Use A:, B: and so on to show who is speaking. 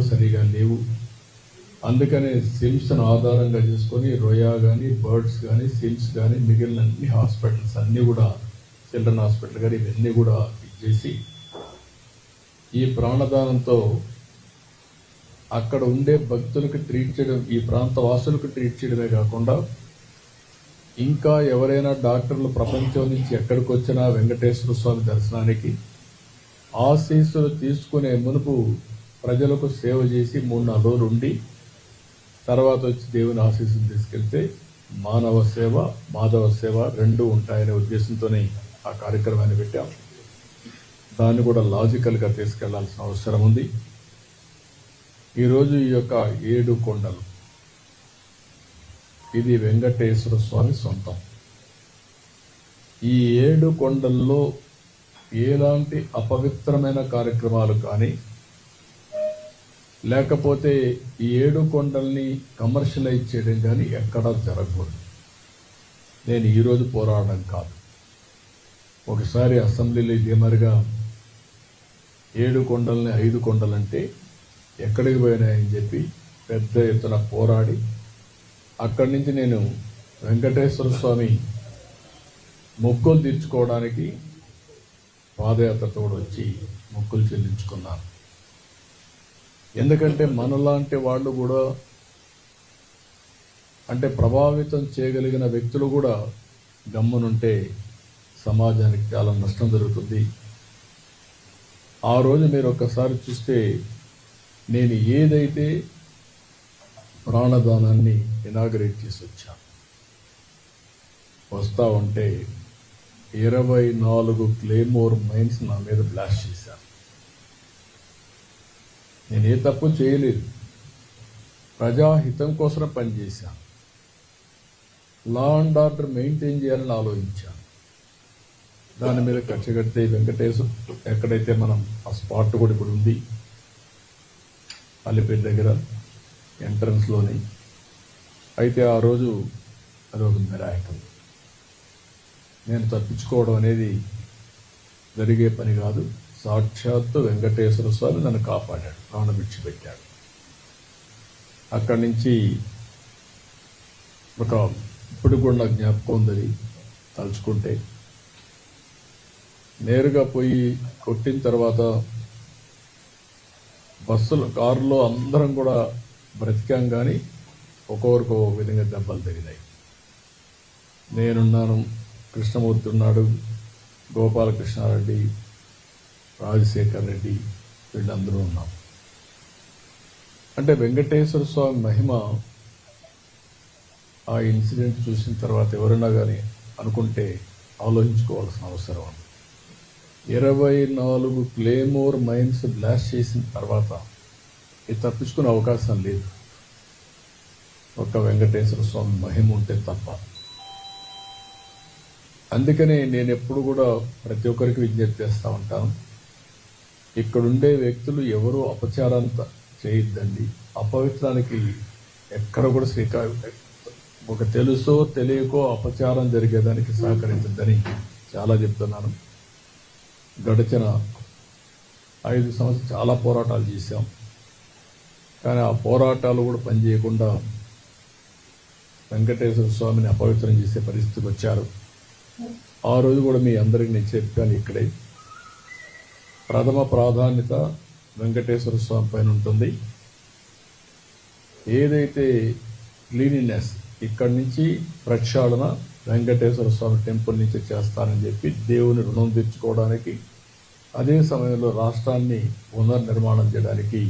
A: కూడా సరిగా లేవు. అందుకనే సిమ్స్ను ఆధారంగా చేసుకొని రొయా కానీ, బర్డ్స్ కానీ, సిమ్స్ కానీ, మిగిలిన అన్ని హాస్పిటల్స్ అన్నీ కూడా, చిల్డ్రన్ హాస్పిటల్ కానీ ఇవన్నీ కూడా ఇచ్చేసి ఈ ప్రాణదానంతో అక్కడ ఉండే భక్తులకు ట్రీట్ చేయడం, ఈ ప్రాంత వాసులకు ట్రీట్ చేయడమే కాకుండా ఇంకా ఎవరైనా డాక్టర్లు ప్రపంచం నుంచి ఎక్కడికి వచ్చినా వెంకటేశ్వర స్వామి దర్శనానికి ఆశీస్సులు తీసుకునే మునుపు ప్రజలకు సేవ చేసి 3-4 రోజులు ఉండి తర్వాత వచ్చి దేవుని ఆశీస్సులు తీసుకెళ్తే మానవ సేవ, మాధవ సేవ రెండూ ఉంటాయనే ఉద్దేశంతోనే ఆ కార్యక్రమాన్ని పెట్టాం. దాన్ని కూడా లాజికల్గా తీసుకెళ్లాల్సిన అవసరం ఉంది. ఈరోజు ఈ యొక్క 7 కొండలు, ఇది వెంకటేశ్వర స్వామి సొంతం. ఈ 7 కొండల్లో ఎలాంటి అపవిత్రమైన కార్యక్రమాలు కానీ, లేకపోతే ఈ 7 కొండల్ని కమర్షియలైజ్ చేయడం కానీ ఎక్కడా జరగకూడదు. నేను ఈరోజు పోరాడడం కాదు. ఒకసారి అసెంబ్లీలో ఇదే మరిగా 7 కొండల్ని 5 కొండలంటే ఎక్కడికి పోయినాయని చెప్పి పెద్ద ఎత్తున పోరాడి అక్కడి నుంచి నేను వెంకటేశ్వర స్వామి మొక్కులు తీర్చుకోవడానికి పాదయాత్రతో వచ్చి మొక్కులు చెల్లించుకున్నాను. ఎందుకంటే మనలాంటి వాళ్ళు కూడా, అంటే ప్రభావితం చేయగలిగిన వ్యక్తులు కూడా గమ్మునుంటే సమాజానికి చాలా నష్టం జరుగుతుంది. ఆ రోజు మీరు ఒక్కసారి చూస్తే నేను ఏదైతే ప్రాణదానాన్ని ఇనాగరేట్ చేసి వచ్చాను, వస్తా ఉంటే 24 క్లేమోర్ మైన్స్ నా మీద బ్లాస్ట్ చేశాను. నేను ఏ తప్పు చేయలేదు, ప్రజాహితం కోసం పనిచేశాను, లా అండ్ ఆర్డర్ మెయింటైన్ చేయాలని ఆలోచించాను. దాని మీద ఖర్చు కడితే వెంకటేశ్వర ఎక్కడైతే మనం ఆ స్పాట్ కూడా ఇప్పుడు ఉంది, అలిపేట దగ్గర ఎంట్రన్స్లోని. అయితే ఆ రోజు అదొక మిరాకిల్. నేను తప్పించుకోవడం అనేది జరిగే పని కాదు. సాక్షాత్తు వెంకటేశ్వర స్వామి నన్ను కాపాడాడు, ప్రాణభిక్ష పెట్టాడు. అక్కడి నుంచి ఒక ఇప్పుడు కూడా నాకు జ్ఞాపకం ఉందని తలుచుకుంటే, నేరుగా పోయి కొట్టిన తర్వాత బస్సులు, కారులో అందరం కూడా బ్రతికాం, కానీ ఒక్కొక్కరికి ఒక విధంగా దెబ్బలు తగినాయి. నేనున్నాను, కృష్ణమూర్తి ఉన్నాడు, గోపాలకృష్ణారెడ్డి, రాజశేఖర్ రెడ్డి, వీళ్ళందరూ ఉన్నాం. అంటే వెంకటేశ్వర స్వామి మహిమ ఆ ఇన్సిడెంట్ చూసిన తర్వాత ఎవరైనా కానీ అనుకుంటే ఆలోచించుకోవాల్సిన అవసరం ఉంది. 24 క్లేమోర్ మైన్స్ బ్లాస్ట్ చేసిన తర్వాత ఇది తప్పించుకునే అవకాశం లేదు, ఒక్క వెంకటేశ్వర స్వామి మహిమ ఉంటే తప్ప. అందుకనే నేను ఎప్పుడు కూడా ప్రతి ఒక్కరికి విజ్ఞప్తి చేస్తూ ఉంటాను, ఇక్కడుండే వ్యక్తులు ఎవరూ అపచారాన్ని చేయొద్దండి. అపవిత్రానికి ఎక్కడ కూడా ఒక తెలుసో తెలియకో అపచారం జరిగేదానికి సహకరించద్దని చాలా చెప్తున్నాను. గడిచిన 5 సంవత్సరాలు చాలా పోరాటాలు చేశాం, కానీ ఆ పోరాటాలు కూడా పనిచేయకుండా వెంకటేశ్వర స్వామిని అపవిత్రం చేసే పరిస్థితికి వచ్చారు. ఆ రోజు కూడా మీ అందరికీ నేను చెప్పాను, ఇక్కడే ప్రథమ ప్రాధాన్యత వెంకటేశ్వర స్వామి పైన ఉంటుంది. ఏదైతే క్లీనినెస్ ఇక్కడి నుంచి ప్రక్షాళన వెంకటేశ్వర స్వామి టెంపుల్ నుంచి చేస్తానని చెప్పి దేవుని రుణం తెచ్చుకోవడానికి, అదే సమయంలో రాష్ట్రాన్ని పునర్నిర్మాణం చేయడానికి